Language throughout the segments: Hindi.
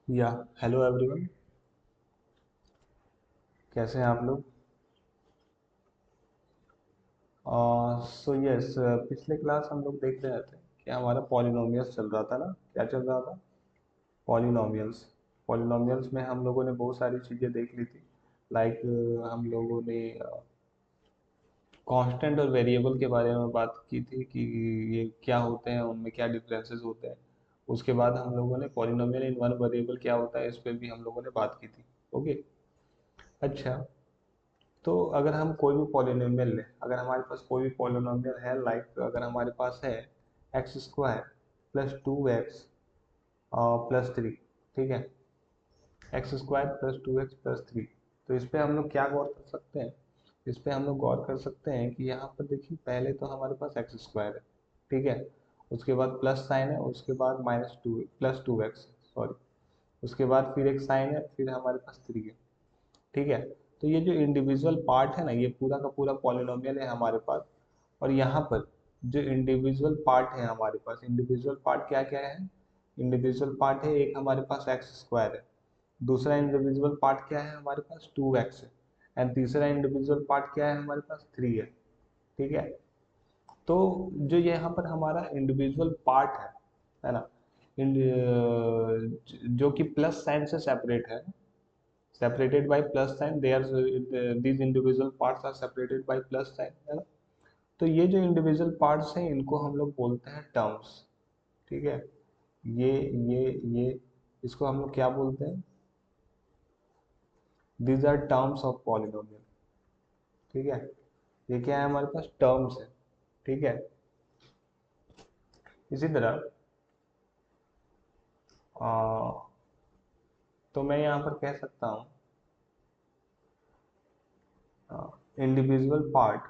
या हेलो एवरीवन। कैसे हैं आप लोग? सो यस, पिछले क्लास हम लोग देख रहे थे कि हमारा पॉलिनोमियल्स चल रहा था ना। क्या चल रहा था? पॉलिनोमियल्स। पॉलिनोमियल्स में हम लोगों ने बहुत सारी चीज़ें देख ली थी। लाइक हम लोगों ने कांस्टेंट और वेरिएबल के बारे में बात की थी कि ये क्या होते हैं, उनमें क्या डिफरेंसेस होते हैं। उसके बाद हम लोगों ने पॉलिनोमियल इन वन वेरिएबल क्या होता है, इस पर भी हम लोगों ने बात की थी। ओके। अच्छा, तो अगर हम कोई भी पॉलिनोमियल लें, अगर हमारे पास कोई भी पॉलिनोमियल है, लाइक अगर हमारे पास है x square plus 2x plus 3, ठीक है, x square plus 2x plus 3। तो इस पे हम लोग क्या गौर कर सकते हैं? इस पे हम लोग गौर कर सकते हैं कि यहाँ पर देखिए, पहले तो हमारे पास एक्स स्क्वायर है, ठीक है, उसके बाद प्लस साइन है, उसके बाद -2 प्लस 2x, सॉरी, उसके बाद फिर एक साइन है, फिर हमारे पास 3 है, ठीक है। तो ये जो इंडिविजुअल पार्ट है ना, ये पूरा का पूरा पॉलिनोमियल है हमारे पास। और यहाँ पर जो इंडिविजुअल पार्ट है हमारे पास, इंडिविजुअल पार्ट क्या क्या है? इंडिविजुअल पार्ट है, एक हमारे पास एक्स स्क्वायर है, दूसरा इंडिविजुअल पार्ट क्या है हमारे पास, 2x है, एंड तीसरा इंडिविजुअल पार्ट क्या है हमारे पास, 3 है, ठीक है। तो जो यहाँ पर हमारा इंडिविजुअल पार्ट है ना, जो कि प्लस साइन से सेपरेट है, separated by plus sign, they are these individual parts are separated by plus sign, है ना। तो ये जो इंडिविजुअल पार्ट्स हैं, इनको हम लोग बोलते हैं टर्म्स, ठीक है। ये ये इसको हम लोग क्या बोलते हैं? These are terms of polynomial, ठीक है। ये क्या है, हमारे पास टर्म्स है, ठीक है। इसी तरह तो मैं यहाँ पर कह सकता हूँ individual part,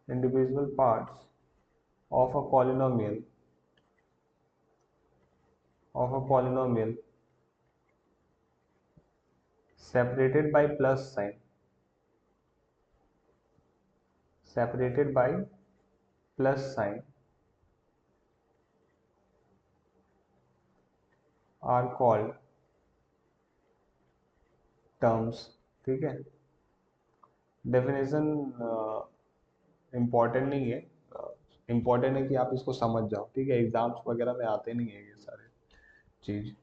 individual parts of a polynomial, of a polynomial separated by plus sign, separated by plus sign are called terms, ठीक है। डेफिनेशन इम्पॉर्टेंट नहीं है, इम्पॉर्टेंट है कि आप इसको समझ जाओ, ठीक है। एग्जाम्स वगैरह में आते नहीं है ये सारे चीज़,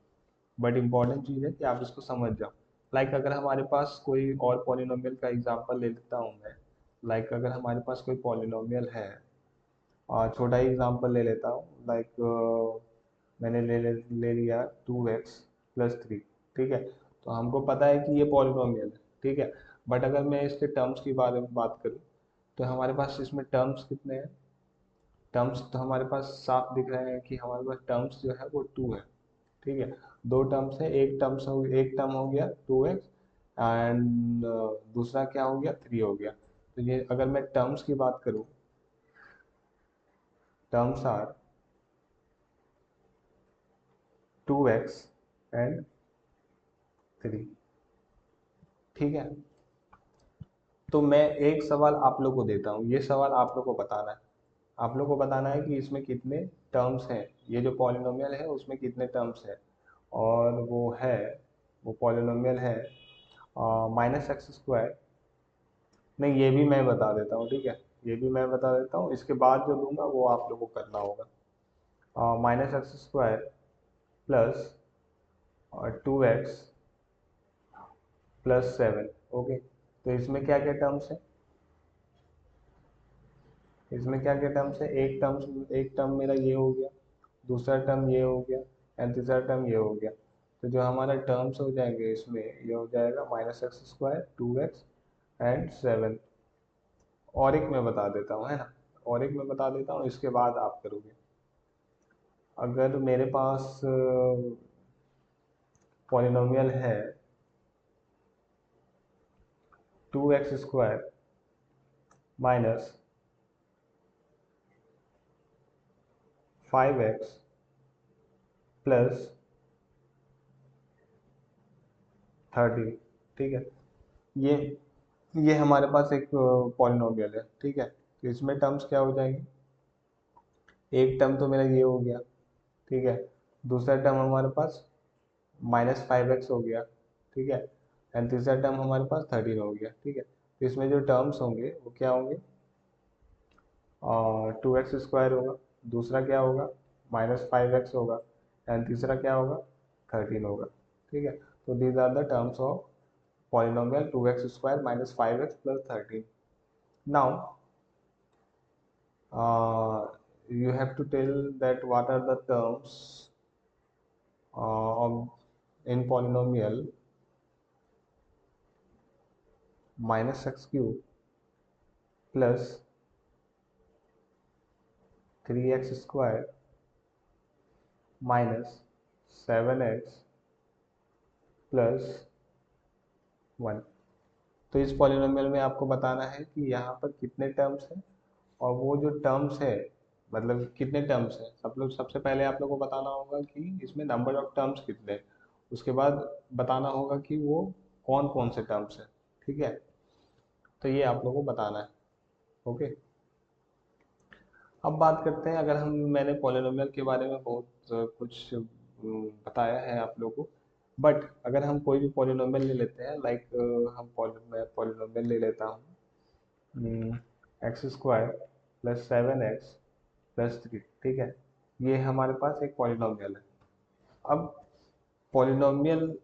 बट इम्पॉर्टेंट चीज़ है कि आप इसको समझ जाओ। लाइक अगर हमारे पास कोई और पॉलिनोमियल का एग्जांपल ले लेता हूँ मैं। लाइक अगर हमारे पास कोई पॉलिनोमियल है, छोटा ही एग्जांपल ले लेता हूँ, लाइक मैंने ले लिया 2x प्लस 3, ठीक है। तो हमको पता है कि ये पॉलिनोमियल है, ठीक है। बट अगर मैं इसके टर्म्स के बारे में बात करूँ, तो हमारे पास इसमें टर्म्स कितने हैं? टर्म्स तो हमारे पास साफ दिख रहे हैं कि हमारे पास टर्म्स जो है वो 2 है, ठीक है। दो टर्म्स है, एक टर्म हो गया 2x, एंड दूसरा क्या हो गया, 3 हो गया। तो ये अगर मैं टर्म्स की बात करूँ, टर्म्स आर 2x एंड 3, ठीक है। तो मैं एक सवाल आप लोग को देता हूँ, ये सवाल आप लोग को बताना है। आप लोग को बताना है कि इसमें कितने टर्म्स हैं, ये जो पॉलिनोमियल है उसमें कितने टर्म्स हैं। और वो पॉलिनोमियल है -x स्क्वायर। नहीं, ये भी मैं बता देता हूँ, ठीक है। ये भी मैं बता देता हूँ, इसके बाद जो दूंगा वो आप लोग को करना होगा। -x square plus 2x plus 7, okay. तो इसमें क्या क्या टर्म्स है? इसमें क्या क्या टर्म्स है? एक टर्म मेरा ये हो गया, दूसरा टर्म ये हो गया, एंड तीसरा टर्म ये हो गया। तो जो हमारा टर्म्स हो जाएंगे इसमें, ये हो जाएगा -x स्क्वायर, 2x एंड 7। और एक मैं बता देता हूँ, है ना, और एक मैं बता देता हूँ, इसके बाद आप करोगे। अगर मेरे पास पॉलिनोमियल है 2x स्क्वायर -5x प्लस 13, ठीक है। ये ये हमारे पास एक पॉलिनोमियल है, ठीक है। तो इसमें टर्म्स क्या हो जाएंगे? एक टर्म तो मेरा ये हो गया, ठीक है। दूसरा टर्म हमारे पास -5x हो गया, ठीक है। एंड तीसरा टर्म हमारे पास 13 हो गया, ठीक है। तो इसमें जो टर्म्स होंगे वो क्या होंगे, और 2x² होगा, दूसरा क्या होगा, -5x होगा, एंड तीसरा क्या होगा, 13 होगा, ठीक है। तो these are the terms of polynomial 2x² -5x plus 13. Now you have to tell that what are the terms in polynomial -x³ plus 3x² minus 7x plus 1। तो इस पॉलिनोमियल में आपको बताना है कि यहाँ पर कितने टर्म्स हैं, और वो जो टर्म्स है मतलब कितने टर्म्स हैं। सब लोग सबसे पहले आप लोगों को बताना होगा कि इसमें नंबर ऑफ टर्म्स कितने हैं, उसके बाद बताना होगा कि वो कौन कौन से टर्म्स हैं, ठीक है। तो ये आप लोगों को बताना है, ओके। अब बात करते हैं, अगर हम मैंने पॉलिनोमियल के बारे में बहुत कुछ बताया है आप लोगों को, बट अगर हम कोई भी पॉलिनोमियल ले लेते हैं, लाइक हम पॉलिनोमियल ले लेता हूँ x² प्लस 7x प्लस 3, ठीक है। ये हमारे पास एक पॉलिनोमियल है। अब पॉलिनोमियल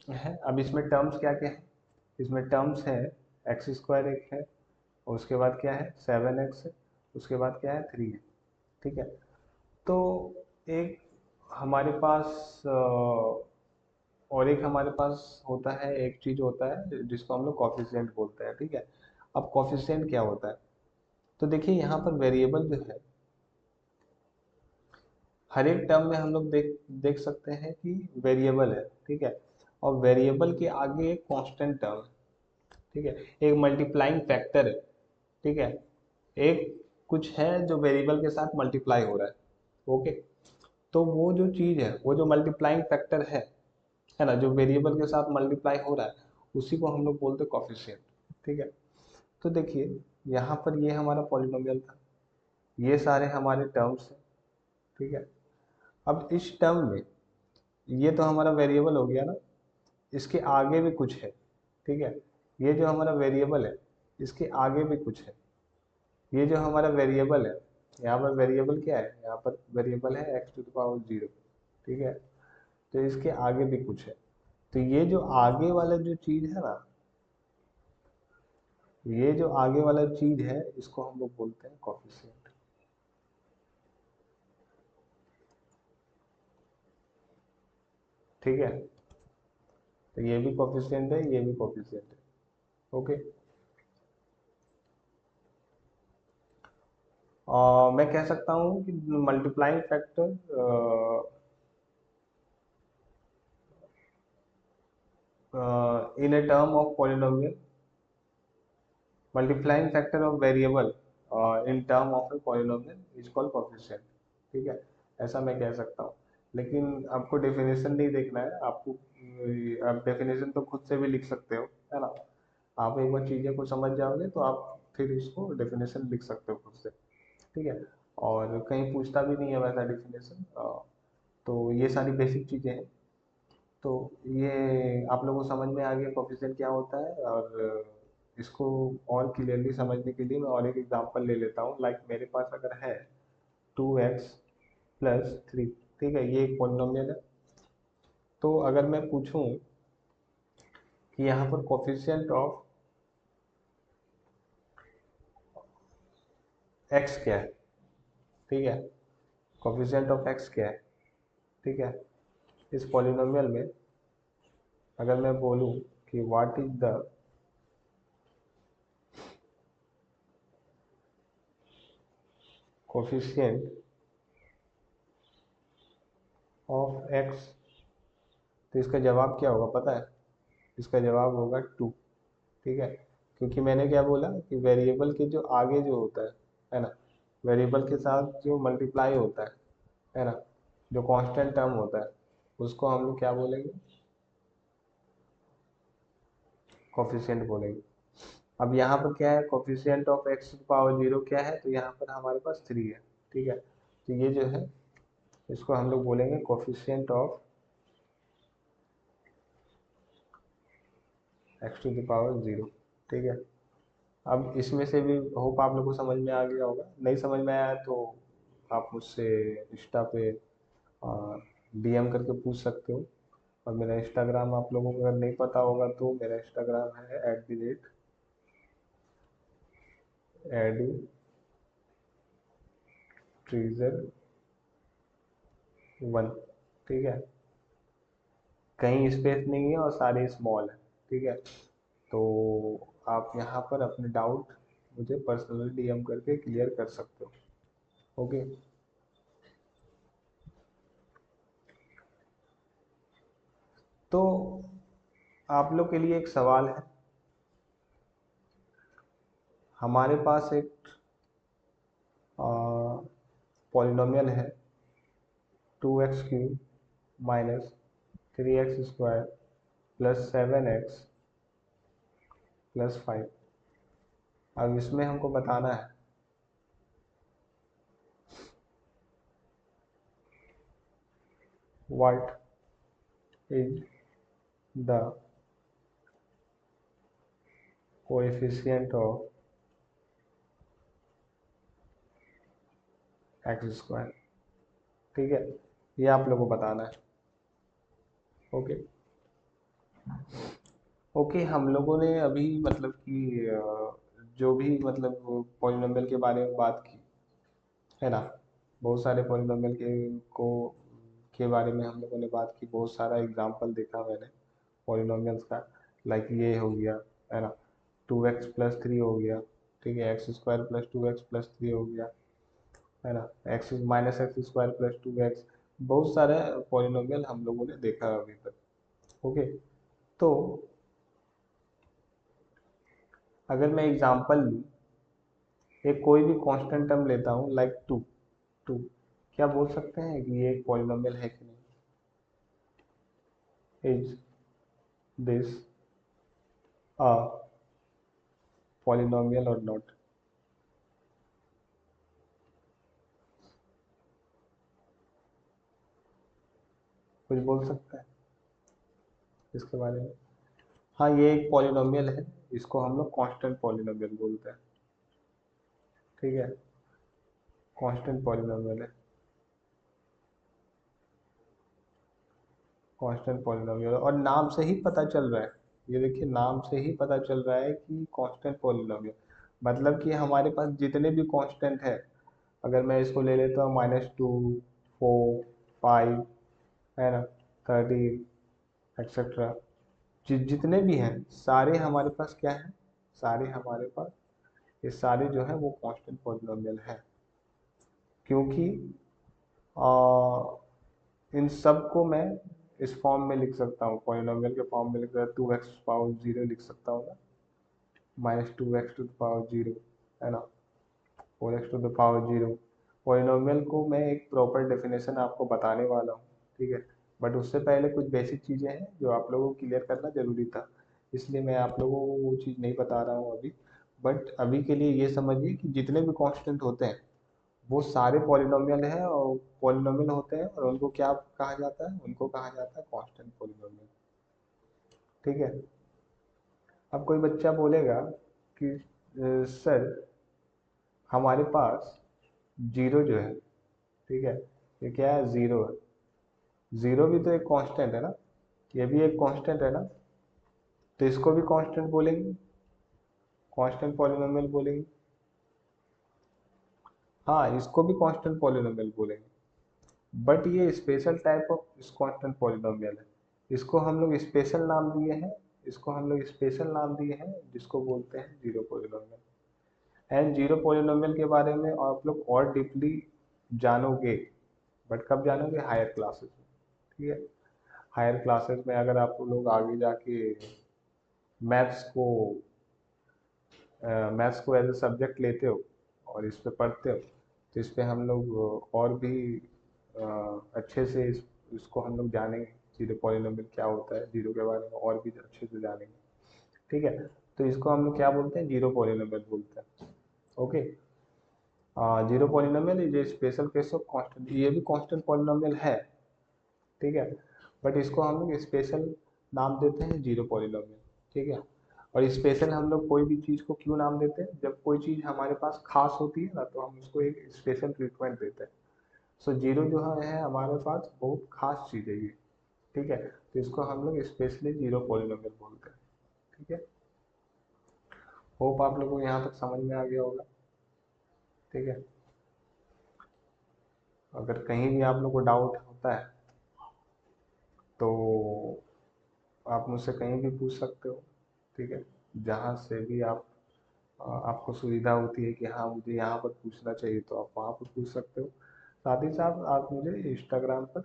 है, अब इसमें टर्म्स क्या क्या है, इसमें टर्म्स है x² एक है, और उसके बाद क्या है 7x है, उसके बाद क्या है 3 है, ठीक है। तो एक हमारे पास और एक हमारे पास होता है, एक चीज होता है जिसको हम लोग कॉफिशिएंट बोलते हैं, ठीक है। अब कॉफिशिएंट क्या होता है, तो देखिए यहाँ पर वेरिएबल जो है, हर एक टर्म में हम लोग देख देख सकते हैं कि वेरिएबल है, ठीक है। और वेरिएबल के आगे एक कांस्टेंट टर्म है, ठीक है, एक मल्टीप्लाइंग फैक्टर है, ठीक है। एक कुछ है जो वेरिएबल के साथ मल्टीप्लाई हो रहा है, ओके। तो वो जो चीज है, वो जो मल्टीप्लाइंग फैक्टर है ना, जो वेरिएबल के साथ मल्टीप्लाई हो रहा है, उसी को हम लोग बोलते हैं कॉफिशिएंट, ठीक है। तो देखिए यहाँ पर ये हमारा पॉलिनोमियल था, ये सारे हमारे टर्म्स हैं, ठीक है। अब इस टर्म में ये तो हमारा वेरिएबल हो गया ना, इसके आगे भी कुछ है, ठीक है। ये जो हमारा वेरिएबल है, इसके आगे भी कुछ है। ये जो हमारा वेरिएबल है, यहाँ पर वेरिएबल क्या है, यहाँ पर वेरिएबल है x⁻0, ठीक है। तो इसके आगे भी कुछ है। तो ये जो आगे वाला जो चीज है ना, ये जो आगे वाला चीज है, इसको हम लोग बोलते हैं कॉफिशिएंट, ठीक है। तो ये भी कॉफिशिएंट है, ये भी कॉफिशिएंट है, ओके। मैं कह सकता हूँ कि multiplying factor in a term of polynomial, multiplying factor of variable in term of a polynomial is called coefficient, ठीक है। ऐसा मैं कह सकता हूँ। लेकिन आपको डेफिनेशन नहीं देखना है, आपको आप डेफिनेशन तो खुद से भी लिख सकते हो, है ना। आप एक बार चीज़ें को समझ जाओगे तो आप फिर इसको डेफिनेशन लिख सकते हो खुद से, ठीक है। और कहीं पूछता भी नहीं है वैसा डेफिनेशन। तो ये सारी बेसिक चीज़ें हैं। तो ये आप लोगों को समझ में आ गया कोफिशिएंट क्या होता है। और इसको और क्लियरली समझने के लिए मैं और एक एग्जांपल ले लेता हूँ। लाइक मेरे पास अगर है 2x+3, ठीक है, ये एक पॉलिनोमियल है। तो अगर मैं पूछूं कि यहाँ पर कोफिशिएंट ऑफ x क्या है, ठीक है, कोफिशिएंट ऑफ x क्या है, ठीक है, इस पॉलिनोमियल में अगर मैं बोलूं कि what is the coefficient of x, तो इसका जवाब क्या होगा पता है, इसका जवाब होगा 2, ठीक है। क्योंकि मैंने क्या बोला कि वेरिएबल के जो आगे जो होता है ना, वेरिएबल के साथ जो मल्टीप्लाई होता है ना, जो कांस्टेंट टर्म होता है, उसको हम लोग क्या बोलेंगे, कोफिशिएंट बोलेंगे। अब यहाँ पर क्या है, कोफिशिएंट ऑफ x⁻0 क्या है, तो यहाँ पर हमारे पास 3 है, ठीक है। तो ये जो है इसको हम लोग बोलेंगे coefficient of x to the power 0। ठीक है, अब इसमें से भी होप आप लोग को समझ में आ गया होगा। नहीं समझ में आया तो आप मुझसे इंस्टा पे DM करके पूछ सकते हो। और मेरा इंस्टाग्राम आप लोगों को अगर नहीं पता होगा तो मेरा इंस्टाग्राम है @edutreasure1। ठीक है, कहीं स्पेस नहीं है और सारे स्मॉल है। ठीक है, तो आप यहाँ पर अपने डाउट मुझे पर्सनली DM करके क्लियर कर सकते हो। ओके, तो आप लोग के लिए एक सवाल है। हमारे पास एक पॉलिनोमियल है 2x³ minus 3x² plus 7x plus 5। अब इसमें हमको बताना है what is the coefficient of x²। ठीक है, ये आप लोगों को बताना है। ओके ओके, हम लोगों ने अभी मतलब कि जो भी मतलब पॉलिनोमियल के बारे में बात की है ना, बहुत सारे पॉलिनोमियल के बारे में हम लोगों ने बात की, बहुत सारा एग्जांपल देखा मैंने पॉलिनोमियल्स का। लाइक ये हो गया है ना, 2x+3 हो गया। ठीक है, x² + 2x+3 हो गया है ना, x -x² + 2x। बहुत सारे पॉलिनोमियल हम लोगों ने देखा अभी तक। ओके, तो अगर मैं एग्जांपल लूँ, एक कोई भी कांस्टेंट टर्म लेता हूँ लाइक 2। क्या बोल सकते हैं कि ये एक पॉलिनोमियल है कि नहीं? इज दिस अ पॉलिनोमियल और नॉट? कुछ बोल सकता है इसके बारे में? हाँ, ये एक पॉलिनोमियल है, इसको हम लोग कांस्टेंट पॉलिनोमियल बोलते हैं। ठीक है, कांस्टेंट पॉलिनोमियल है, कांस्टेंट पॉलिनोमियल। और नाम से ही पता चल रहा है, ये देखिए नाम से ही पता चल रहा है कि कांस्टेंट पॉलिनोमियल मतलब कि हमारे पास जितने भी कांस्टेंट है, अगर मैं इसको ले लेता हूँ -2, 4, 5 है ना, 13 एक्सेट्रा, जितने भी हैं सारे हमारे पास क्या है, सारे हमारे पास ये सारे जो है वो कांस्टेंट पॉलिनोमियल है। क्योंकि इन सब को मैं इस फॉर्म में लिख सकता हूँ, पॉलिनोमियल के फॉर्म में लिख सकता हूँ। 2x⁻0 लिख सकता हूँ ना, -2x⁻0 है ना, 4x⁻0। पॉलिनोमियल को मैं एक प्रॉपर डेफिनेशन आपको बताने वाला हूँ। ठीक है, बट उससे पहले कुछ बेसिक चीज़ें हैं जो आप लोगों को क्लियर करना जरूरी था, इसलिए मैं आप लोगों को वो चीज़ नहीं बता रहा हूँ अभी। बट अभी के लिए ये समझिए कि जितने भी कांस्टेंट होते हैं वो सारे पॉलिनोमियल हैं, और पॉलिनोमियल होते हैं और उनको क्या कहा जाता है, उनको कहा जाता है कांस्टेंट पॉलिनोमियल। ठीक है, अब कोई बच्चा बोलेगा कि सर हमारे पास जीरो जो है, ठीक है, ये क्या है, जीरो है। जीरो भी तो एक कांस्टेंट है ना, ये भी एक कांस्टेंट है ना, तो इसको भी कांस्टेंट बोलेंगे, कांस्टेंट पॉलिनोमियल बोलेंगे। हाँ, इसको भी कांस्टेंट पॉलिनोमियल बोलेंगे, बट ये special type of constant polynomial है। इसको हम लोग स्पेशल नाम दिए हैं, इसको हम लोग स्पेशल नाम दिए हैं, जिसको बोलते हैं zero polynomial. And zero polynomial के बारे में आप लोग और डीपली जानोगे, बट कब जानोगे, हायर क्लासेस में। ठीक है, हायर क्लासेस में अगर आप लोग आगे जाके मैथ्स को मैथ्स को एज ए सब्जेक्ट लेते हो और इस पे पढ़ते हो, तो इस पे हम लोग और भी अच्छे से इसको हम लोग जानेंगे, जीरो पॉलिनोमियल क्या होता है, जीरो के बारे में और भी अच्छे से जानेंगे। ठीक है, तो इसको हम लोग क्या बोलते हैं, जीरो पॉलिनोमियल बोलते हैं। Okay, zero polynomial is a special case of constant, ये भी कांस्टेंट पॉलिनोमियल है, ठीक है, बट इसको हम लोग स्पेशल नाम देते हैं जीरो पॉलिनोमियल, ठीक है। और स्पेशल हम लोग कोई भी चीज़ को क्यों नाम देते हैं, जब कोई चीज़ हमारे पास खास होती है ना तो हम उसको एक स्पेशल ट्रीटमेंट देते हैं। सो जीरो जो है हमारे पास बहुत खास चीज़ है ये, ठीक है, तो इसको हम लोग स्पेशली जीरो पॉलिनोमियल बोलते हैं, ठीक है। होप आप लोगों को यहाँ तक समझ में आ गया होगा, ठीक है। अगर कहीं भी आप लोग को डाउट होता है तो आप मुझसे कहीं भी पूछ सकते हो, ठीक है, जहाँ से भी आप आपको सुविधा होती है कि हाँ मुझे यहाँ पर पूछना चाहिए तो आप वहाँ पर पूछ सकते हो। साथ ही साथ आप मुझे इंस्टाग्राम पर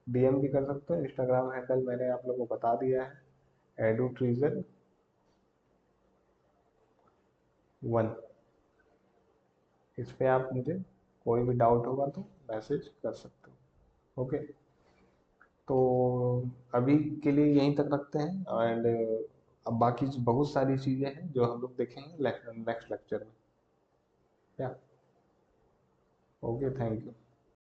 डीएम भी कर सकते हो, इंस्टाग्राम हैंडल मैंने आप लोगों को बता दिया है, edutreason1। इस पे आप मुझे कोई भी डाउट होगा तो मैसेज कर सकते हो, ओके। तो अभी के लिए यहीं तक रखते हैं, एंड अब बाकी बहुत सारी चीज़ें हैं जो हम लोग देखेंगे नेक्स्ट लेक्चर में, क्या। Okay, thank you.